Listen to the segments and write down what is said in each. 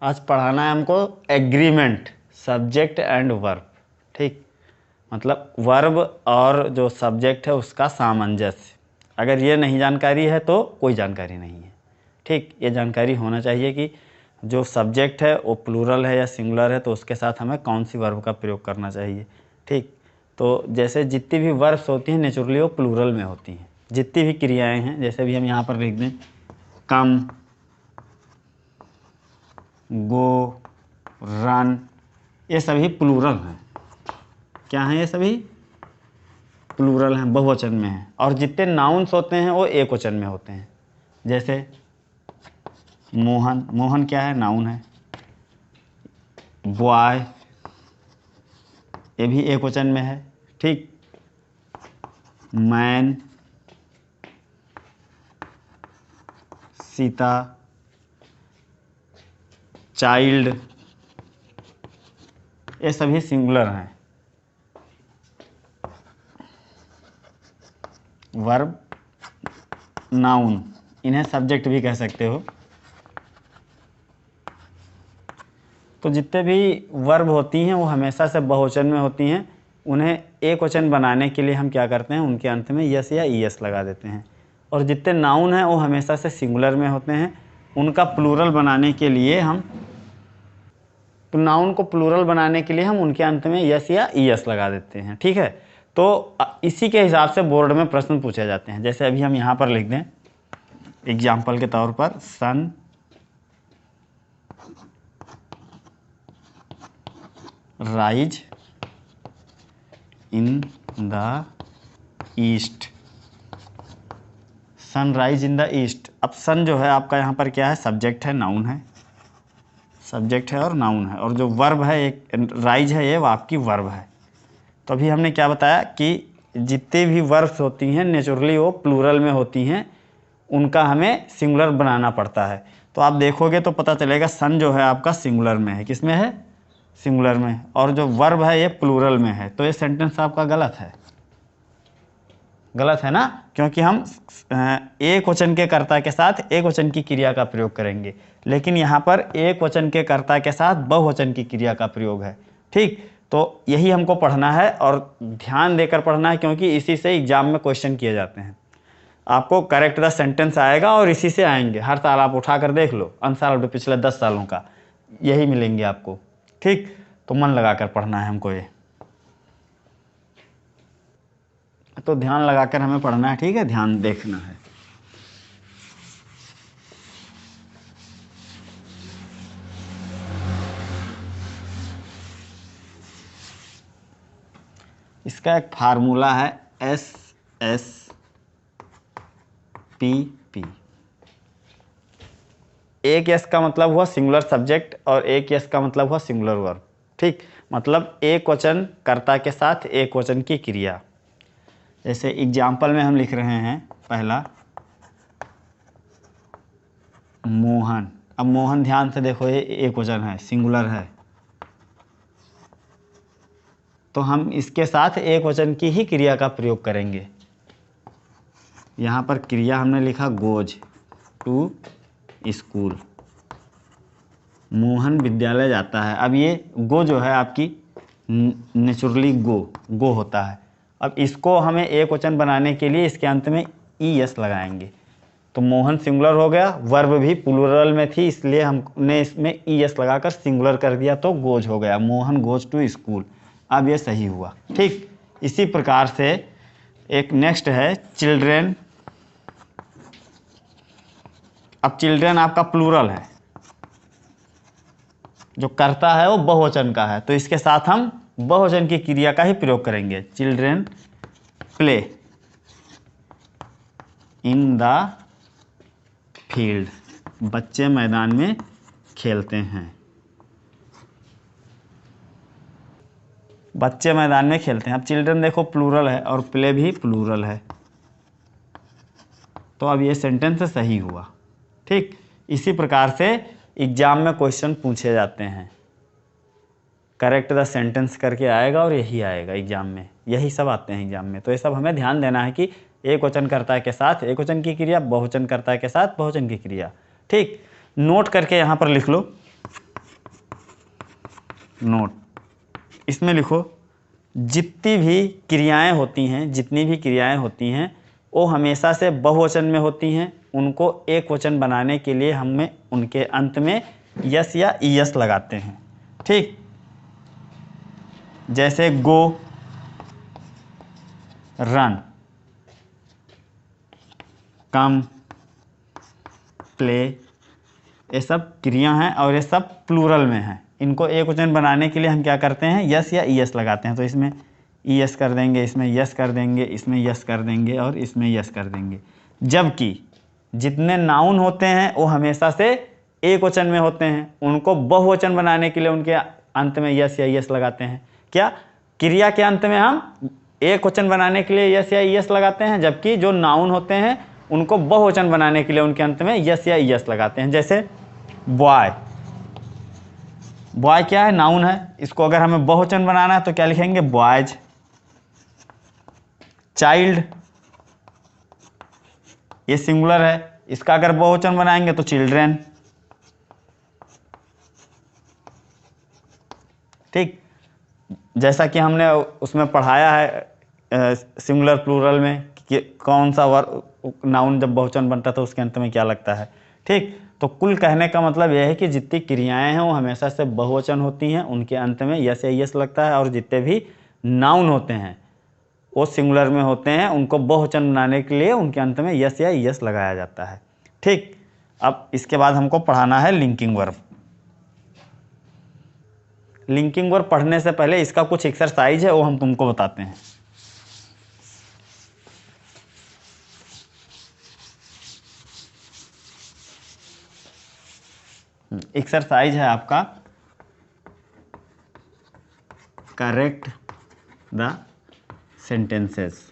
आज पढ़ाना है हमको एग्रीमेंट सब्जेक्ट एंड वर्ब। ठीक, मतलब वर्ब और जो सब्जेक्ट है उसका सामंजस्य। अगर ये नहीं जानकारी है तो कोई जानकारी नहीं है। ठीक, ये जानकारी होना चाहिए कि जो सब्जेक्ट है वो प्लूरल है या सिंगुलर है, तो उसके साथ हमें कौन सी वर्ब का प्रयोग करना चाहिए। ठीक, तो जैसे जितनी भी वर्ब्स होती हैं नेचुरली वो प्लूरल में होती हैं। जितनी भी क्रियाएं हैं, जैसे भी हम यहाँ पर लिख दें कम, गो, रन, ये सभी प्लूरल हैं। क्या हैं ये सभी? प्लूरल हैं, बहुवचन में हैं। और जितने नाउन्स होते हैं वो एक वचन में होते हैं। जैसे मोहन, मोहन क्या है? नाउन है। बॉय, ये भी एक वचन में है। ठीक, मैन, सीता, चाइल्ड, ये सभी सिंगुलर हैं। वर्ब, नाउन, इन्हें सब्जेक्ट भी कह सकते हो। तो जितने भी वर्ब होती हैं वो हमेशा से बहुवचन में होती हैं। उन्हें एक वचन बनाने के लिए हम क्या करते हैं, उनके अंत में यस या ईएस लगा देते हैं। और जितने नाउन हैं वो हमेशा से सिंगुलर में होते हैं। उनका प्लूरल बनाने के लिए हम, तो नाउन को प्लूरल बनाने के लिए हम उनके अंत में यस या ईएस लगा देते हैं। ठीक है, तो इसी के हिसाब से बोर्ड में प्रश्न पूछे जाते हैं। जैसे अभी हम यहाँ पर लिख दें एग्जाम्पल के तौर पर, sun rise in the east, sunrise in the east. अब सन जो है आपका यहाँ पर क्या है? सब्जेक्ट है, नाउन है। सब्जेक्ट है और नाउन है। और जो वर्ब है, एक राइज है, ये वो आपकी वर्ब है। तो अभी हमने क्या बताया कि जितने भी वर्ब्स होती हैं नेचुरली वो प्लूरल में होती हैं, उनका हमें सिंगुलर बनाना पड़ता है। तो आप देखोगे तो पता चलेगा सन जो है आपका सिंगुलर में है। किस में है? सिंगुलर में। और जो वर्ब है ये प्लूरल में है। तो ये सेंटेंस आपका गलत है। गलत है ना, क्योंकि हम एक वचन के कर्ता के साथ एक वचन की क्रिया का प्रयोग करेंगे, लेकिन यहाँ पर एक वचन के कर्ता के साथ बहुवचन की क्रिया का प्रयोग है। ठीक, तो यही हमको पढ़ना है और ध्यान देकर पढ़ना है, क्योंकि इसी से एग्जाम में क्वेश्चन किए जाते हैं। आपको करेक्ट द सेंटेंस आएगा और इसी से आएंगे। हर साल आप उठा कर देख लो, आंसर पिछले 10 सालों का यही मिलेंगे आपको। ठीक, तो मन लगाकर पढ़ना है हमको ये, तो ध्यान लगाकर हमें पढ़ना है। ठीक है, ध्यान देखना है। इसका एक फार्मूला है SSPP। एक एस का मतलब हुआ सिंगुलर सब्जेक्ट और एक एस का मतलब हुआ सिंगुलर वर्ब। ठीक, मतलब एक वचन कर्ता के साथ एक वचन की क्रिया। जैसे एग्जाम्पल में हम लिख रहे हैं पहला मोहन। अब मोहन ध्यान से देखो, ये एक वचन है, सिंगुलर है, तो हम इसके साथ एक वचन की ही क्रिया का प्रयोग करेंगे। यहाँ पर क्रिया हमने लिखा गोज टू स्कूल, मोहन विद्यालय जाता है। अब ये गो जो है आपकी नेचुरली गो होता है। अब इसको हमें एक वचन बनाने के लिए इसके अंत में ईएस लगाएंगे। तो मोहन सिंगुलर हो गया, वर्ब भी प्लूरल में थी इसलिए हमने इसमें ईएस लगाकर सिंगुलर कर दिया, तो गोज हो गया, मोहन गोज टू स्कूल। अब ये सही हुआ। ठीक, इसी प्रकार से एक नेक्स्ट है चिल्ड्रेन। अब चिल्ड्रेन आपका प्लूरल है, जो करता है वो बहुवचन का है, तो इसके साथ हम बहुवचन की क्रिया का ही प्रयोग करेंगे। Children play in the field, बच्चे मैदान में खेलते हैं। बच्चे मैदान में खेलते हैं। अब चिल्ड्रन देखो प्लूरल है और प्ले भी प्लूरल है, तो अब ये सेंटेंस सही हुआ। ठीक, इसी प्रकार से एग्जाम में क्वेश्चन पूछे जाते हैं। करेक्ट द सेंटेंस करके आएगा और यही आएगा एग्जाम में, यही सब आते हैं एग्जाम में। तो ये सब हमें ध्यान देना है कि एक वचन कर्ता के साथ एक वचन की क्रिया, बहुवचन कर्ता के साथ बहुवचन की क्रिया। ठीक, नोट करके यहाँ पर लिख लो। नोट, इसमें लिखो जितनी भी क्रियाएं होती हैं वो हमेशा से बहुवचन में होती हैं। उनको एक वचन बनाने के लिए हमें उनके अंत में यस या ईएस लगाते हैं। ठीक, जैसे गो, रन, कम, प्ले, ये सब क्रिया हैं और ये सब प्लूरल में हैं। इनको एक वचन बनाने के लिए हम क्या करते हैं, यस या ईएस लगाते हैं। तो इसमें ईएस कर देंगे, इसमें यस कर देंगे, इसमें यस कर देंगे और इसमें यस कर देंगे। जबकि जितने नाउन होते हैं वो हमेशा से एक वचन में होते हैं। उनको बहुवचन बनाने के लिए उनके अंत में यस या ईएस लगाते हैं। क्या, क्रिया के अंत में हम एक वचन बनाने के लिए यस या ईएस लगाते हैं, जबकि जो नाउन होते हैं उनको बहुवचन बनाने के लिए उनके अंत में यस या ईएस लगाते हैं। जैसे बॉय, बॉय क्या है, नाउन है। इसको अगर हमें बहुवचन बनाना है तो क्या लिखेंगे, बॉयज। चाइल्ड, ये सिंगुलर है, इसका अगर बहुवचन बनाएंगे तो चिल्ड्रेन। ठीक, जैसा कि हमने उसमें पढ़ाया है सिंगुलर प्लूरल में कि कौन सा वर्ब नाउन जब बहुवचन बनता है तो उसके अंत में क्या लगता है। ठीक, तो कुल कहने का मतलब यह है कि जितनी क्रियाएं हैं वो हमेशा से बहुवचन होती हैं, उनके अंत में यस या यस लगता है। और जितने भी नाउन होते हैं वो सिंगुलर में होते हैं, उनको बहुवचन बनाने के लिए उनके अंत में यस या यस लगाया जाता है। ठीक, अब इसके बाद हमको पढ़ाना है लिंकिंग वर्ब। लिंकिंग वर्ब पढ़ने से पहले इसका कुछ एक्सरसाइज है वो हम तुमको बताते हैं। एक्सरसाइज है आपका करेक्ट द सेंटेंसेस।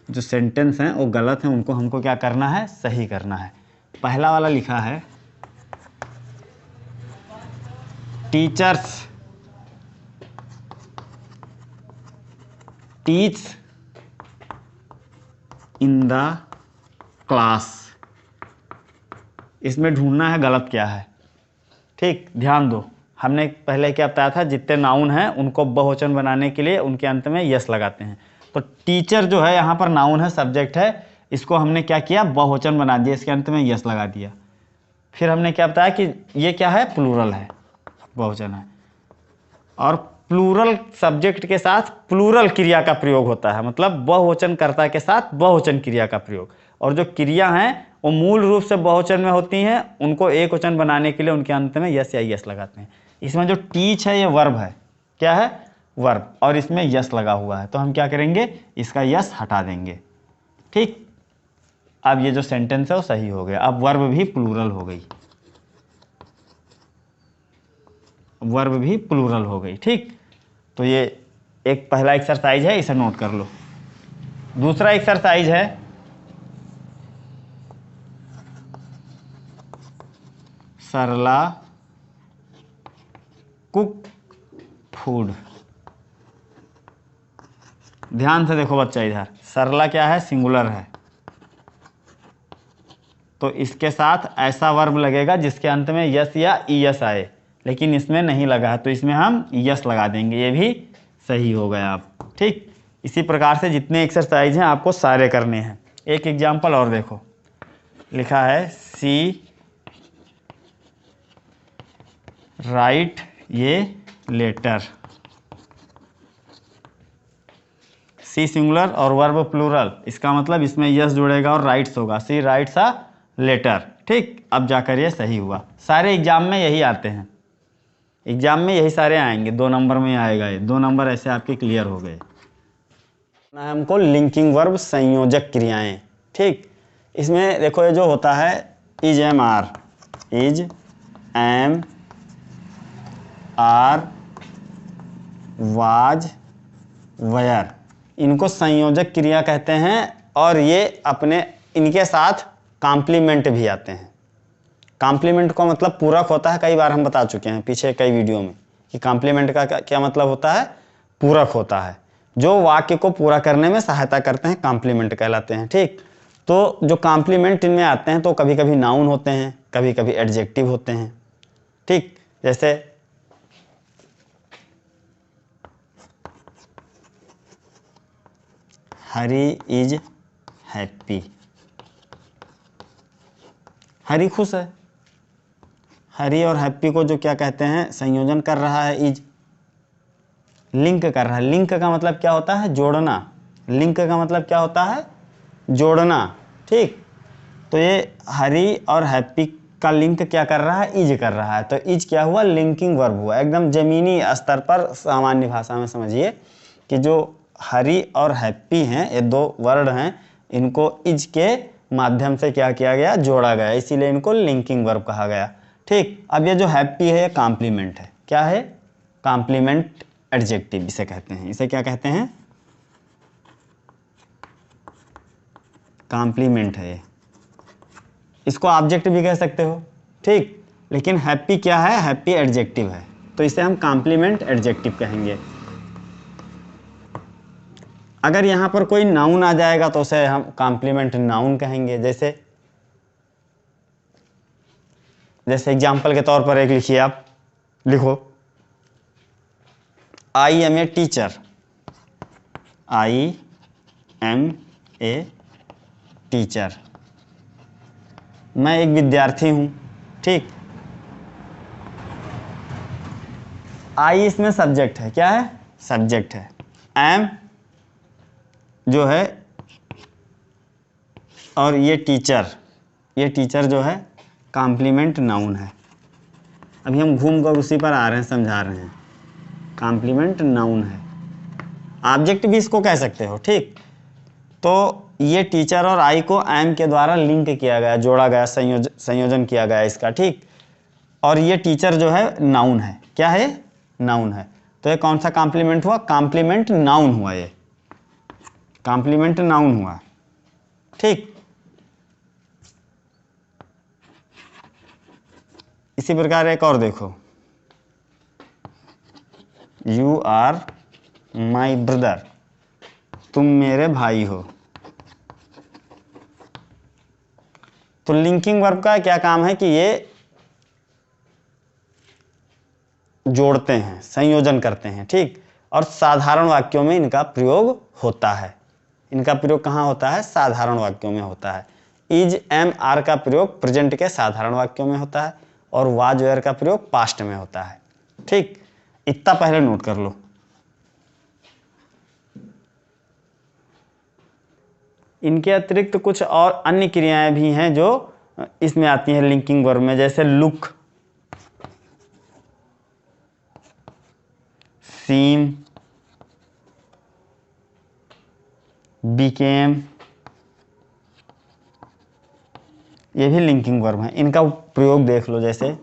जो सेंटेंस हैं वो गलत हैं, उनको हमको क्या करना है, सही करना है। पहला वाला लिखा है teachers teach in the class. इसमें ढूंढना है गलत क्या है। ठीक, ध्यान दो, हमने पहले क्या बताया था, जितने नाउन हैं उनको बहुवचन बनाने के लिए उनके अंत में यस लगाते हैं। तो टीचर जो है यहाँ पर नाउन है, सब्जेक्ट है, इसको हमने क्या किया, बहुवचन बना दिया, इसके अंत में यस लगा दिया। फिर हमने क्या बताया कि ये क्या है, प्लूरल है, बहुवचन है। और प्लूरल सब्जेक्ट के साथ प्लूरल क्रिया का प्रयोग होता है, मतलब बहुवचन कर्ता के साथ बहुवचन क्रिया का प्रयोग। और जो क्रिया हैं वो मूल रूप से बहुवचन में होती हैं, उनको एक वचन बनाने के लिए उनके अंत में यस या यस लगाते हैं। इसमें जो टीच है ये वर्ब है, क्या है, वर्ब, और इसमें यस लगा हुआ है, तो हम क्या करेंगे, इसका यस हटा देंगे। ठीक, अब ये जो सेंटेंस है वो सही हो गया। अब वर्ब भी प्लूरल हो गई, वर्ब भी प्लूरल हो गई। ठीक, तो ये एक पहला एक्सरसाइज है, इसे नोट कर लो। दूसरा एक्सरसाइज है सरला कुक फूड। ध्यान से देखो बच्चा, इधर सरला क्या है, सिंगुलर है, तो इसके साथ ऐसा वर्ब लगेगा जिसके अंत में यस या ईएस आए, लेकिन इसमें नहीं लगा है तो इसमें हम यस लगा देंगे, ये भी सही हो गया आप। ठीक, इसी प्रकार से जितने एक्सरसाइज हैं आपको सारे करने हैं। एक एग्जाम्पल और देखो, लिखा है सी राइट ये लेटर। सी सिंगुलर और वर्ब प्लूरल, इसका मतलब इसमें यस जुड़ेगा और राइट्स होगा, सी राइट्स अ लेटर। ठीक, अब जाकर ये सही हुआ। सारे एग्जाम में यही आते हैं, एग्जाम में यही सारे आएंगे, 2 नंबर में आएगा ये, 2 नंबर ऐसे आपके क्लियर हो गए। हमको लिंकिंग वर्ब, संयोजक क्रियाएं। ठीक, इसमें देखो ये जो होता है is am are, is am are, was, were, इनको संयोजक क्रिया कहते हैं। और ये अपने इनके साथ कॉम्प्लीमेंट भी आते हैं। कॉम्प्लीमेंट का मतलब पूरक होता है, कई बार हम बता चुके हैं पीछे कई वीडियो में कि कॉम्प्लीमेंट का क्या मतलब होता है, पूरक होता है, जो वाक्य को पूरा करने में सहायता करते हैं, कॉम्प्लीमेंट कहलाते हैं। ठीक, तो जो कॉम्प्लीमेंट इनमें आते हैं तो कभी कभी नाउन होते हैं, कभी कभी एडजेक्टिव होते हैं। ठीक, जैसे हरी इज हैप्पी। हरी खुश है। हरी और हैप्पी को जो क्या कहते हैं, संयोजन कर रहा है, इज लिंक कर रहा है। लिंक का मतलब क्या होता है, जोड़ना। लिंक का मतलब क्या होता है, जोड़ना। ठीक, तो ये हरी और हैप्पी का लिंक क्या कर रहा है, इज कर रहा है। तो इज क्या हुआ, लिंकिंग वर्ब हुआ। एकदम जमीनी स्तर पर सामान्य भाषा में समझिए कि जो हरी और हैप्पी हैं, ये दो वर्ड हैं, इनको इज के माध्यम से क्या किया गया, जोड़ा गया, इसीलिए इनको लिंकिंग वर्ब कहा गया। ठीक, अब ये जो हैप्पी है ये कॉम्प्लीमेंट है। क्या है, कॉम्प्लीमेंट एडजेक्टिव इसे कहते हैं। इसे क्या कहते हैं, कॉम्प्लीमेंट है ये। इसको ऑब्जेक्ट भी कह सकते हो। ठीक, लेकिन हैप्पी क्या है, हैप्पी एडजेक्टिव है, तो इसे हम कॉम्प्लीमेंट एडजेक्टिव कहेंगे। अगर यहां पर कोई नाउन आ जाएगा तो उसे हम कॉम्प्लीमेंट नाउन कहेंगे। जैसे एग्जाम्पल के तौर पर एक लिखिए, आप लिखो, I am a teacher. I am a teacher, मैं एक विद्यार्थी हूं। ठीक, आई इसमें सब्जेक्ट है। क्या है, सब्जेक्ट है। एम जो है, और ये टीचर जो है कॉम्प्लीमेंट नाउन है। अभी हम घूम कर उसी पर आ रहे हैं, समझा रहे हैं। कॉम्प्लीमेंट नाउन है, ऑब्जेक्ट भी इसको कह सकते हो। ठीक, तो ये टीचर और आई को एम के द्वारा लिंक किया गया, जोड़ा गया, संयोजन किया गया इसका। ठीक, और ये टीचर जो है नाउन है। क्या है, नाउन है। तो ये कौन सा कॉम्प्लीमेंट हुआ, कॉम्प्लीमेंट नाउन हुआ, ये कॉम्प्लीमेंट नाउन हुआ। ठीक, इसी प्रकार एक और देखो, यू आर माई ब्रदर, तुम मेरे भाई हो। तो लिंकिंग वर्ब का क्या काम है कि ये जोड़ते हैं, संयोजन करते हैं। ठीक, और साधारण वाक्यों में इनका प्रयोग होता है। इनका प्रयोग कहाँ होता है, साधारण वाक्यों में होता है। इज एम आर का प्रयोग प्रेजेंट के साधारण वाक्यों में होता है, और वाज वेयर का प्रयोग पास्ट में होता है। ठीक, इतना पहले नोट कर लो। इनके अतिरिक्त कुछ और अन्य क्रियाएं भी हैं जो इसमें आती हैं लिंकिंग वर्ब में, जैसे लुक, सीम, बिकेम, ये भी लिंकिंग वर्ब हैं। इनका प्रयोग देख लो, जैसे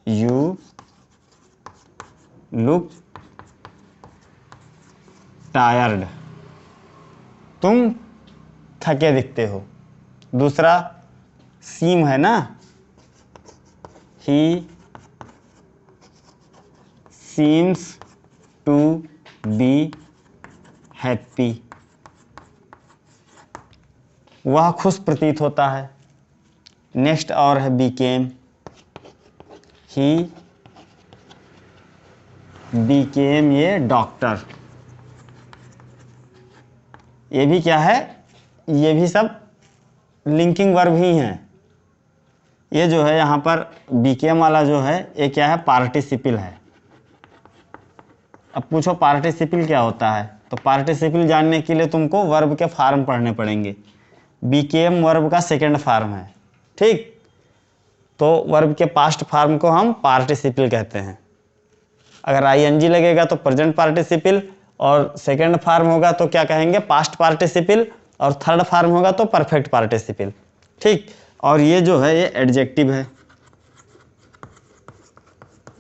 यू लुक टायर्ड, तुम थके दिखते हो। दूसरा सीम है ना, he seems to be happy, वह खुश प्रतीत होता है। नेक्स्ट और है बीकेम, ही बीकेम ये डॉक्टर। ये भी क्या है, ये भी सब लिंकिंग वर्ब ही हैं। ये जो है यहाँ पर बीकेम वाला जो है, ये क्या है, पार्टिसिपल है। अब पूछो पार्टिसिपल क्या होता है, तो पार्टिसिपल जानने के लिए तुमको वर्ब के फॉर्म पढ़ने पड़ेंगे। बीकेम वर्ब का सेकंड फॉर्म है। ठीक, तो वर्ब के पास्ट फॉर्म को हम पार्टिसिपल कहते हैं। अगर आईएनजी लगेगा तो प्रेजेंट पार्टिसिपल, और सेकंड फॉर्म होगा तो क्या कहेंगे, पास्ट पार्टिसिपल, और थर्ड फॉर्म होगा तो परफेक्ट पार्टिसिपल। ठीक, और ये जो है ये एडजेक्टिव है।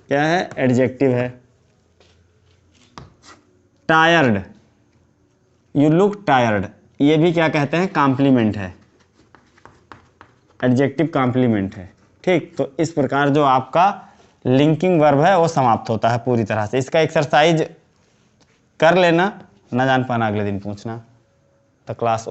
क्या है, एडजेक्टिव है। टायर्ड, यू लुक टायर्ड, ये भी क्या कहते हैं, कॉम्प्लीमेंट है, एडजेक्टिव कॉम्प्लीमेंट है। ठीक, तो इस प्रकार जो आपका लिंकिंग वर्ब है वो समाप्त होता है पूरी तरह से। इसका एक्सरसाइज कर लेना, ना जान पाना अगले दिन पूछना। तो क्लास